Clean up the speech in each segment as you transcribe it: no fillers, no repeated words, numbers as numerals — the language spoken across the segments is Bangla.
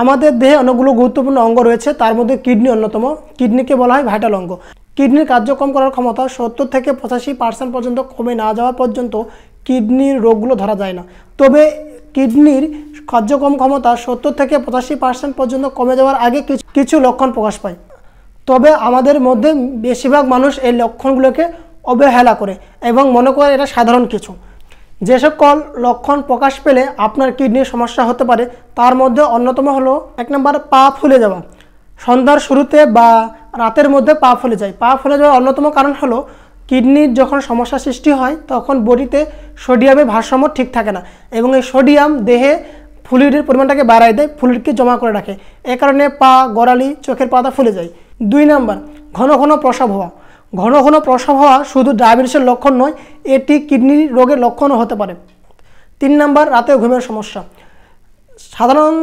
আমাদের দেহে অনেকগুলো গুরুত্বপূর্ণ অঙ্গ রয়েছে, তার মধ্যে কিডনি অন্যতম। কিডনিকে বলা হয় ভাইটাল অঙ্গ। কিডনির কার্যক্রম করার ক্ষমতা 70 থেকে 85% পর্যন্ত কমে না যাওয়া পর্যন্ত কিডনির রোগগুলো ধরা যায় না। তবে কিডনির কার্যক্রম ক্ষমতা 70 থেকে 85% পর্যন্ত কমে যাওয়ার আগে কিছু লক্ষণ প্রকাশ পায়। তবে আমাদের মধ্যে বেশিরভাগ মানুষ এই লক্ষণগুলোকে অবহেলা করে এবং মনে করে এটা সাধারণ কিছু। যে সকল লক্ষণ প্রকাশ পেলে আপনার কিডনির সমস্যা হতে পারে তার মধ্যে অন্যতম হলো 1 নম্বর পা ফুলে যাওয়া। সন্ধ্যার শুরুতে বা রাতের মধ্যে পা ফুলে যায়। পা ফুলে যাওয়ার অন্যতম কারণ হলো কিডনির যখন সমস্যা সৃষ্টি হয় তখন বডিতে সোডিয়ামের ভারসাম্য ঠিক থাকে না এবং এই সোডিয়াম দেহে ফ্লুইডের পরিমাণটাকে বাড়ায় দেয়, ফ্লুইডকে জমা করে রাখে। এ কারণে পা, গড়ালি, চোখের পাতা ফুলে যায়। 2 নম্বর ঘন ঘন প্রস্রাব হওয়া। ঘন ঘন প্রস্রাব হওয়া শুধু ডায়াবেটিসের লক্ষণ নয়, এটি কিডনি রোগের লক্ষণও হতে পারে। 3 নম্বর রাতে ঘুমের সমস্যা। সাধারণ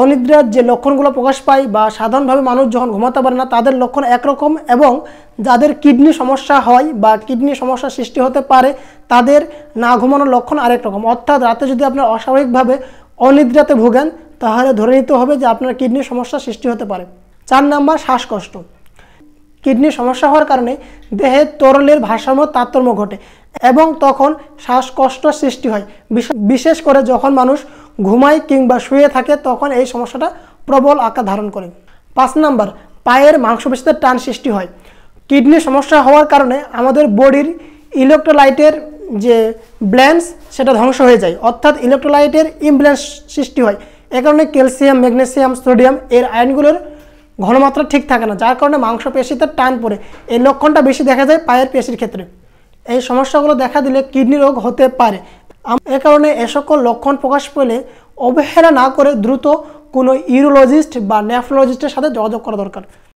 অনিদ্রার যে লক্ষণগুলো প্রকাশ পায় বা সাধারণভাবে মানুষ যখন ঘুমাতে পারে না তাদের লক্ষণ একরকম, এবং যাদের কিডনি সমস্যা হয় বা কিডনি সমস্যা সৃষ্টি হতে পারে তাদের না ঘুমানোর লক্ষণ আরেক রকম। অর্থাৎ রাতে যদি আপনার অস্বাভাবিকভাবে অনিদ্রাতে ভোগেন তাহলে ধরে নিতে হবে যে আপনার কিডনির সমস্যা সৃষ্টি হতে পারে। 4 নম্বর শ্বাসকষ্ট। কিডনির সমস্যা হওয়ার কারণে দেহে তরলের ভারসাম্য তারতম্য ঘটে এবং তখন শ্বাসকষ্ট সৃষ্টি হয়। বিশেষ করে যখন মানুষ ঘুমায় কিংবা শুয়ে থাকে তখন এই সমস্যাটা প্রবল আকার ধারণ করে। 5 নম্বর পায়ের মাংসপেশিতে টান সৃষ্টি হয়। কিডনির সমস্যা হওয়ার কারণে আমাদের বডির ইলেকট্রোলাইটের যে ব্যালেন্স সেটা ধ্বংস হয়ে যায়, অর্থাৎ ইলেকট্রোলাইটের ইমব্যালেন্স সৃষ্টি হয়। এ কারণে ক্যালসিয়াম, ম্যাগনেসিয়াম, সোডিয়াম এর আয়নগুলোর ঘনমাত্রা ঠিক থাকে না, যার কারণে মাংসপেশিতে টান পড়ে। এই লক্ষণটা বেশি দেখা যায় পায়ের পেশির ক্ষেত্রে। এই সমস্যাগুলো দেখা দিলে কিডনি রোগ হতে পারে। এ কারণে এ সকল লক্ষণ প্রকাশ পেলে অবহেলা না করে দ্রুত কোনো ইউরোলজিস্ট বা নেফ্রোলজিস্টের সাথে যোগাযোগ করা দরকার।